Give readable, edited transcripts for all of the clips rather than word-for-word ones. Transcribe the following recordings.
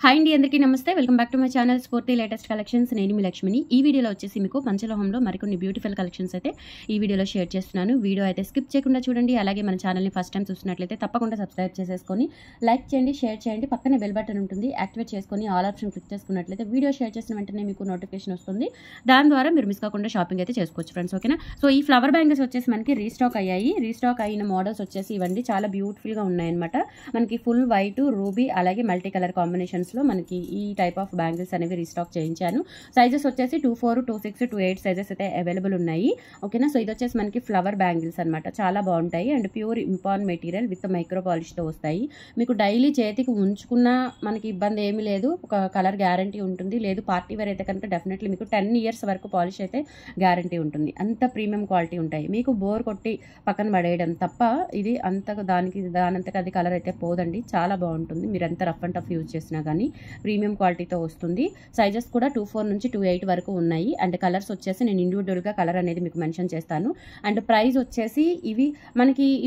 Hi అండి, అందరికీ నమస్తే. Welcome back to my channel స్ఫూర్తి లేటెస్ట్ కలెక్షన్స్. నేను మీ లక్ష్మిని. ఈ వీడియోలో వచ్చేసి మీకు పంచలోహంలో మరికొన్ని బ్యూటిఫుల్ కలెక్షన్స్ అయితే ఈ వీడియోలో షేర్ చేస్తున్నాను. వీడియో అయితే స్కిప్ చేయకుండా చూడండి. అలాగే మన ఛానల్ని ఫస్ట్ టైం చూసినట్లయితే తప్పకుండా సబ్స్క్రైబ్ చేసేసుకొని లైక్ చేయండి, షేర్ చేయండి. పక్కనే బెల్ బటన్ ఉంటుంది, యాక్టివేట్ చేసుకొని ఆల్ ఆప్షన్ క్లిక్ చేసుకున్నట్లయితే వీడియో షేర్ చేసిన వెంటనే మీకు నోటిఫికేషన్ వస్తుంది. దాని ద్వారా మీరు మిస్ కాకుండా షాపింగ్ అయితే చేసుకోవచ్చు ఫ్రెండ్స్. ఓకేనా? సో ఈ ఫ్లవర్ బ్యాంగిల్స్ వచ్చేసి మనకి రీస్టాక్ అయ్యాయి. రీస్టాక్ అయిన మోడల్స్ వచ్చేసి ఇవ్వండి, చాలా బ్యూటిఫుల్గా ఉన్నాయన్నమాట. మనకి ఫుల్ వైట్, రూబీ అలాగే మల్టీ కలర్ కాంబినేషన్స్లో మనకి ఈ టైప్ ఆఫ్ బ్యాంగిల్స్ అనేవి రీస్టాక్ చేయించాను. సైజెస్ వచ్చేసి 24, 26, 28 సైజెస్ అయితే అవైలబుల్ ఉన్నాయి. ఓకేనా? సో ఇది వచ్చేసి మనకి ఫ్లవర్ బ్యాంగిల్స్ అనమాట. చాలా బాగుంటాయి and pure impon material with micro పాలిష్తో వస్తాయి. మీకు డైలీ చేతికి ఉంచుకున్న మనకి ఇబ్బంది ఏమీ లేదు. ఒక కలర్ గ్యారంటీ ఉంటుంది. లేదు పార్టీ వేర్ అయితే కనుక డెఫినెట్లీ మీకు 10 years వరకు పాలిష్ అయితే గ్యారంటీ ఉంటుంది. అంత ప్రీమియం క్వాలిటీ ఉంటాయి. మీకు బోర్ కొట్టి పక్కన పడేయడం తప్ప ఇది దానంతకు అది కలర్ అయితే పోదండి. చాలా బాగుంటుంది. మీరు ఎంత రఫ్ అండ్ టఫ్ యూజ్ చేసినా కానీ ప్రీమియం క్వాలిటీతో వస్తుంది. సైజెస్ కూడా 24 నుంచి 28 వరకు ఉన్నాయి. అండ్ కలర్స్ వచ్చేసి నేను ఇండివిజువల్గా కలర్ అనేది మీకు మెన్షన్ చేస్తాను. అండ్ ప్రైస్ వచ్చేసి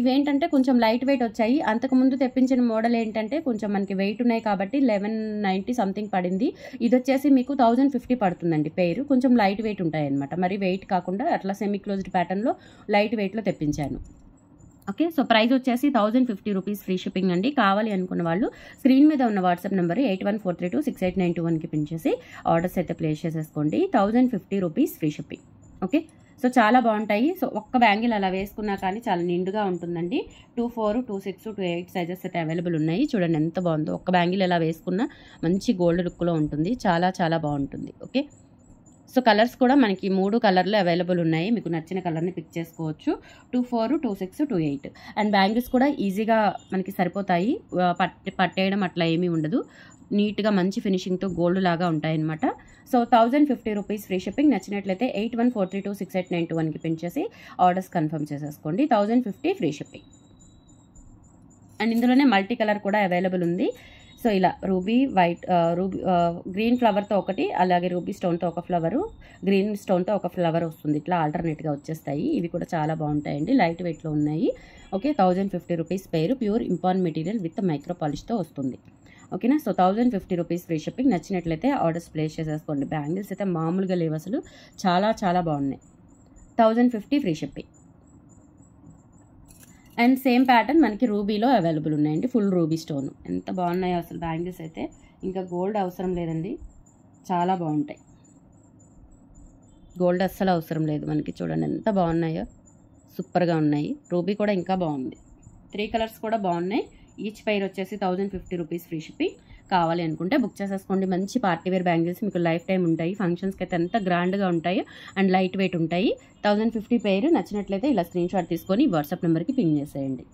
ఇవేంటంటే కొంచెం లైట్ వెయిట్ వచ్చాయి. అంతకుముందు తెప్పించిన మోడల్ ఏంటంటే కొంచెం మనకి వెయిట్ ఉన్నాయి కాబట్టి 1190 సంథింగ్ పడింది. ఇది వచ్చేసి మీకు 1050 పడుతుందండి పేరు. కొంచెం లైట్ వెయిట్ ఉంటాయి అనమాట. మరి వెయిట్ కాకుండా అట్లా సెమీ క్లోజ్డ్ ప్యాటర్న్లో లైట్ వెయిట్లో తెప్పించాను. ఓకే, సో ప్రైస్ వచ్చేసి 1050 రూపీస్ ఫ్రీ షిప్పింగ్ అండి. కావాలి అనుకున్న వాళ్ళు స్క్రీన్ మీద ఉన్న వాట్సాప్ నెంబర్ 8143268921కి పిన్ చేసి ఆర్డర్స్ అయితే ప్లేస్ చేసేసుకోండి. 1050 rupees free shipping. Okay, so చాలా బాగుంటాయి. సో ఒక్క బ్యాంగిల్ అలా వేసుకున్నా కానీ చాలా నిండుగా ఉంటుందండి. 24, 26, 28 సైజెస్ అయితే అవైలబుల్ ఉన్నాయి. చూడండి ఎంత బాగుందో. ఒక్క బ్యాంగిల్ ఎలా వేసుకున్నా మంచి గోల్డ్ లుక్లో ఉంటుంది. చాలా చాలా బాగుంటుంది. ఓకే, సో కలర్స్ కూడా మనకి 3 కలర్లు అవైలబుల్ ఉన్నాయి. మీకు నచ్చిన కలర్ని పిక్ చేసుకోవచ్చు. 24, 26, 28 అండ్ బ్యాంగిల్స్ కూడా ఈజీగా మనకి సరిపోతాయి. పట్టేయడం అట్లా ఏమీ ఉండదు. నీట్గా మంచి ఫినిషింగ్తో గోల్డ్ లాగా ఉంటాయన్నమాట. So 1050 rupees free shipping. నచ్చినట్లయితే 8143268921కి పిన్ చేసి ఆర్డర్స్ కన్ఫర్మ్ చేసేసుకోండి. 1050 ఫ్రీ షిప్పింగ్. అండ్ ఇందులోనే మల్టీ కలర్ కూడా అవైలబుల్ ఉంది. సో ఇలా రూబీ వైట్, గ్రీన్ ఫ్లవర్తో ఒకటి, అలాగే రూబీ స్టోన్తో ఒక ఫ్లవరు, గ్రీన్ స్టోన్తో ఒక ఫ్లవర్ వస్తుంది. ఇట్లా ఆల్టర్నేట్గా వచ్చేస్తాయి. ఇవి కూడా చాలా బాగుంటాయండి. లైట్ వెయిట్లో ఉన్నాయి. ఓకే, 1050 రూపీస్ పేరు. Pure impon material with micro పాలిష్తో వస్తుంది. ఓకేనా? So 1050 rupees free shipping. నచ్చినట్లయితే ఆర్డర్స్ ప్లేస్ చేసేసుకోండి. బ్యాంగిల్స్ అయితే మామూలుగా లేవు అసలు. చాలా చాలా బాగున్నాయి. 1050 free shipping. And same pattern మనకి రూబీలో అవైలబుల్ ఉన్నాయండి. Full ruby stone. ఎంత బాగున్నాయో అసలు బ్యాంగిల్స్ అయితే. ఇంకా గోల్డ్ అవసరం లేదండి. చాలా బాగుంటాయి. గోల్డ్ అస్సలు అవసరం లేదు మనకి. చూడండి ఎంత బాగున్నాయో. సూపర్గా ఉన్నాయి. రూబీ కూడా ఇంకా బాగుంది. 3 కలర్స్ కూడా బాగున్నాయి. ఈచ్ పైర్ వచ్చేసి 1050 రూపీస్ ఫ్రీ షిప్పింగ్. కావాలి అనుకుంటే బుక్ చేసేసుకోండి. మంచి పార్టీ వేర్ బ్యాంగిల్స్ మీకు లైఫ్ టైం ఉంటాయి. ఫంక్షన్స్కి అయితే ఎంత గ్రాండ్గా ఉంటాయి అండ్ లైట్ వెయిట్ ఉంటాయి. 1050 పేరు. నచ్చినట్లయితే ఇలా స్క్రీన్ షాట్ తీసుకొని వాట్సాప్ నెంబర్కి పింగ్ చేసేయండి.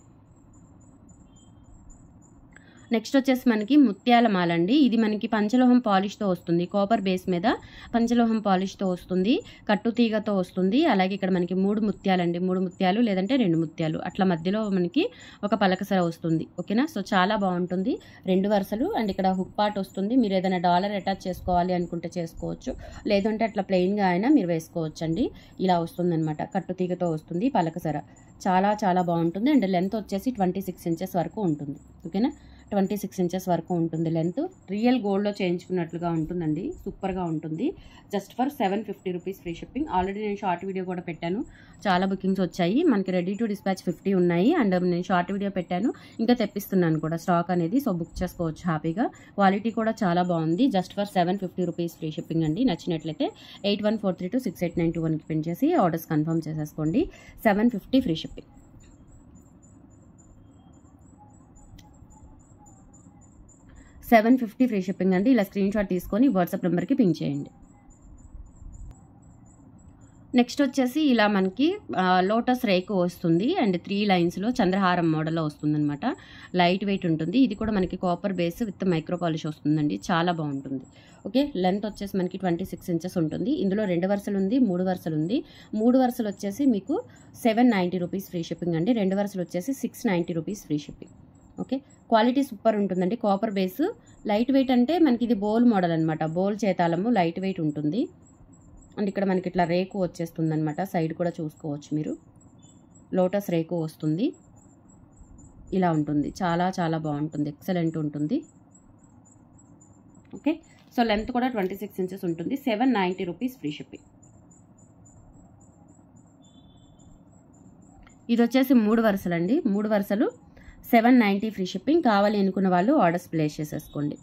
నెక్స్ట్ వచ్చేసి మనకి ముత్యాల మాల అండి. ఇది మనకి పంచలోహం పాలిష్తో వస్తుంది. కాపర్ బేస్ మీద పంచలోహం పాలిష్తో వస్తుంది. కట్టుతీగతో వస్తుంది. అలాగే ఇక్కడ మనకి 3 ముత్యాలండి. 3 ముత్యాలు లేదంటే 2 ముత్యాలు అట్లా మధ్యలో మనకి ఒక పలకసర వస్తుంది. ఓకేనా? సో చాలా బాగుంటుంది. 2 వరుసలు అండ్ ఇక్కడ హుక్ పార్ట్ వస్తుంది. మీరు ఏదైనా డాలర్ అటాచ్ చేసుకోవాలి అనుకుంటే చేసుకోవచ్చు. లేదంటే అట్లా ప్లెయిన్గా అయినా మీరు వేసుకోవచ్చు అండి. ఇలా వస్తుందన్నమాట. కట్టుతీగతో వస్తుంది పలకసర. చాలా చాలా బాగుంటుంది. అండ్ లెంత్ వచ్చేసి 26 ఇంచెస్ వరకు ఉంటుంది. ఓకేనా? 26 ఇంచెస్ వరకు ఉంటుంది లెంత్. రియల్ గోల్డ్లో చేయించుకున్నట్లుగా ఉంటుందండి. సూపర్గా ఉంటుంది. Just for 750 rupees free shipping. Already నేను షార్ట్ వీడియో కూడా పెట్టాను. చాలా బుకింగ్స్ వచ్చాయి. మనకి రెడీ టు డిస్పాచ్ 50 ఉన్నాయి. అండ్ నేను షార్ట్ వీడియో పెట్టాను. ఇంకా తెప్పిస్తున్నాను కూడా స్టాక్ అనేది. సో బుక్ చేసుకోవచ్చు హ్యాపీగా. క్వాలిటీ కూడా చాలా బాగుంది. Just for 750 rupees free shipping అండి. నచ్చినట్లయితే 8143268921కి పిన్ చేసి ఆర్డర్స్ కన్ఫర్మ్ చేసేసుకోండి. 750 ఫ్రీ షిప్పింగ్. 750 ఫ్రీ షిప్పింగ్ అండి. ఇలా స్క్రీన్ షాట్ తీసుకొని వాట్సాప్ నెంబర్కి పింగ్ చేయండి. నెక్స్ట్ వచ్చేసి ఇలా మనకి లోటస్ రేకు వస్తుంది అండ్ 3 లైన్స్లో చంద్రహారం మోడల్లో వస్తుందన్నమాట. లైట్ వెయిట్ ఉంటుంది. ఇది కూడా మనకి copper base with micro polish వస్తుందండి. చాలా బాగుంటుంది. ఓకే, లెంత్ వచ్చేసి మనకి 26 ఇంచెస్ ఉంటుంది. ఇందులో 2 వరుసలు ఉంది, 3 వరుసలు ఉంది. 3 వరుసలు వచ్చేసి మీకు 790 రూపీస్ ఫ్రీ షిప్పింగ్ అండి. 2 వరుసలు వచ్చేసి 690 rupees free shipping. Okay, quality super ఉంటుందండి. కాపర్ బేస్ లైట్ వెయిట్ అంటే మనకి ఇది బోల్ మోడల్ అనమాట. బోల్ చేతాళము లైట్ వెయిట్ ఉంటుంది. అండ్ ఇక్కడ మనకి ఇట్లా రేకు వచ్చేస్తుంది అనమాట. సైడ్ కూడా చూసుకోవచ్చు మీరు. లోటస్ రేకు వస్తుంది. ఇలా ఉంటుంది. చాలా చాలా బాగుంటుంది. ఎక్సలెంట్ ఉంటుంది. ఓకే. సో లెంత్ కూడా 26 ఇంచెస్ ఉంటుంది. 790 రూపీస్ ఫ్రీ షిప్పింగ్. ఇది వచ్చేసి 3 వరుసలండి. 3 వరుసలు 790 ఫ్రీ షిప్పింగ్. కావాలి అనుకున్న వాళ్ళు ఆర్డర్స్ ప్లేస్ చేసేసుకోండి.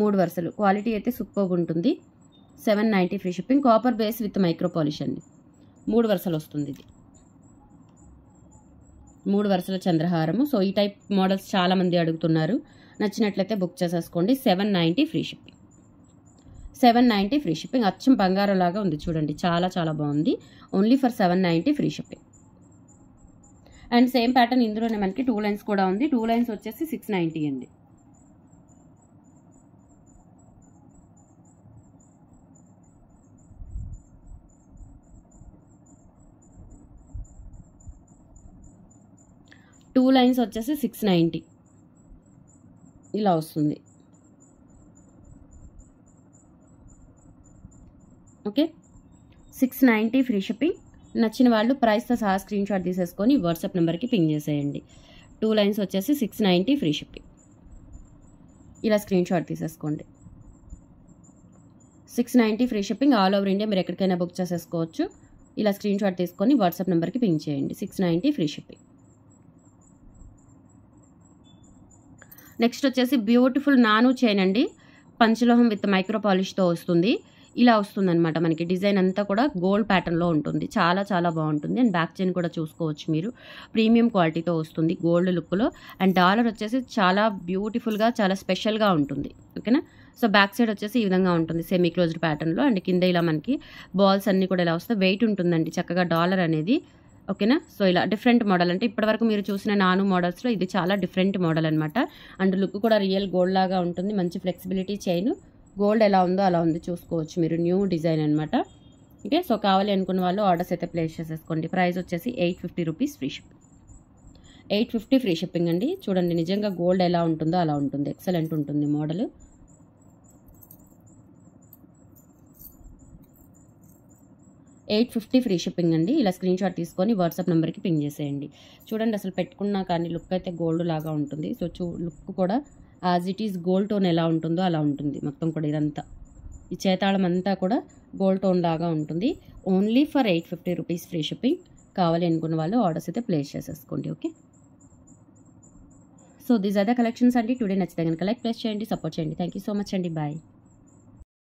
3 వరుసలు క్వాలిటీ అయితే సూపర్గా ఉంటుంది. 790 free shipping. Copper base with micro polish అండి. 3 వరుసలు వస్తుంది ఇది. 3 వరుసల చంద్రహారము. సో ఈ టైప్ మోడల్స్ చాలామంది అడుగుతున్నారు. నచ్చినట్లయితే బుక్ చేసేసుకోండి. 790 ఫ్రీ షిప్పింగ్. 790 free shipping. అచ్చం బంగారం లాగా ఉంది చూడండి. చాలా చాలా బాగుంది. Only for 790 free shipping. And same pattern ఇందులోనే మనకి 2 లైన్స్ కూడా ఉంది. 2 లైన్స్ వచ్చేసి 690 అండి. టూ లైన్స్ వచ్చేసి 690 ఇలా వస్తుంది. ఓకే. 690 free shipping. నచ్చిన వాళ్ళు ప్రైస్తో సహా స్క్రీన్ షాట్ తీసేసుకొని వాట్సాప్ నెంబర్కి పింగ్ చేసేయండి. 2 లైన్స్ వచ్చేసి 690 ఫ్రీ షిప్పింగ్. ఇలా స్క్రీన్ షాట్ తీసేసుకోండి. 690 free shipping. All over India మీరు ఎక్కడికైనా బుక్ చేసేసుకోవచ్చు. ఇలా స్క్రీన్ షాట్ తీసుకొని వాట్సాప్ నెంబర్కి పింగ్ చేయండి. 690 ఫ్రీ షిప్పింగ్. నెక్స్ట్ వచ్చేసి బ్యూటిఫుల్ నాను చైన్ అండి. పంచలోహం విత్ మైక్రో పాలిష్తో వస్తుంది. ఇలా వస్తుంది అనమాట. మనకి డిజైన్ అంతా కూడా గోల్డ్ ప్యాటర్న్లో ఉంటుంది. చాలా చాలా బాగుంటుంది. అండ్ బ్యాక్ చైన్ కూడా చూసుకోవచ్చు మీరు. ప్రీమియం క్వాలిటీతో వస్తుంది గోల్డ్ లుక్లో. అండ్ డాలర్ వచ్చేసి చాలా బ్యూటిఫుల్గా చాలా స్పెషల్గా ఉంటుంది. ఓకేనా. సో బ్యాక్ సైడ్ వచ్చేసి ఈ విధంగా ఉంటుంది సెమీ క్లోజ్డ్ ప్యాటర్న్లో. అండ్ కింద ఇలా మనకి బాల్స్ అన్నీ కూడా ఇలా వస్తాయి. వెయిట్ ఉంటుందండి చక్కగా డాలర్ అనేది. ఓకేనా. సో ఇలా డిఫరెంట్ మోడల్, అంటే ఇప్పటివరకు మీరు చూసిన నాను మోడల్స్లో ఇది చాలా డిఫరెంట్ మోడల్ అనమాట. అండ్ లుక్ కూడా రియల్ గోల్డ్ లాగా ఉంటుంది. మంచి ఫ్లెక్సిబిలిటీ చైన్. గోల్డ్ ఎలా ఉందో అలా ఉంది చూసుకోవచ్చు మీరు. న్యూ డిజైన్ అనమాట. ఓకే. సో కావాలి అనుకున్న వాళ్ళు ఆర్డర్స్ అయితే ప్లేస్ చేసేసుకోండి. ప్రైస్ వచ్చేసి 850 rupees free shipping. 850 free shipping అండి. చూడండి నిజంగా గోల్డ్ ఎలా ఉంటుందో అలా ఉంటుంది. ఎక్సలెంట్ ఉంటుంది మోడల్. $850 ఫ్రీ షిప్పింగ్ అండి. ఇలా స్క్రీన్ షాట్ తీసుకొని వాట్సాప్ నెంబర్కి పింగ్ చేసేయండి. చూడండి అసలు పెట్టుకున్నా కానీ లుక్ అయితే గోల్డ్ లాగా ఉంటుంది. సో లుక్ కూడా as it is gold tone ఎలా ఉంటుందో అలా ఉంటుంది మొత్తం కూడా. ఇదంతా ఈ చేతాళం అంతా కూడా గోల్డ్ టోన్ లాగా ఉంటుంది. Only for 850 rupees free shipping. కావాలి అనుకున్న వాళ్ళు ఆర్డర్స్ అయితే ప్లేస్ చేసేసుకోండి. Okay. So these are the collections అండి. టుడే నచ్చితే కనుక లైక్ ప్లేస్ చేయండి, సపోర్ట్ చేయండి. థ్యాంక్ యూ సో మచ్ అండి. బాయ్.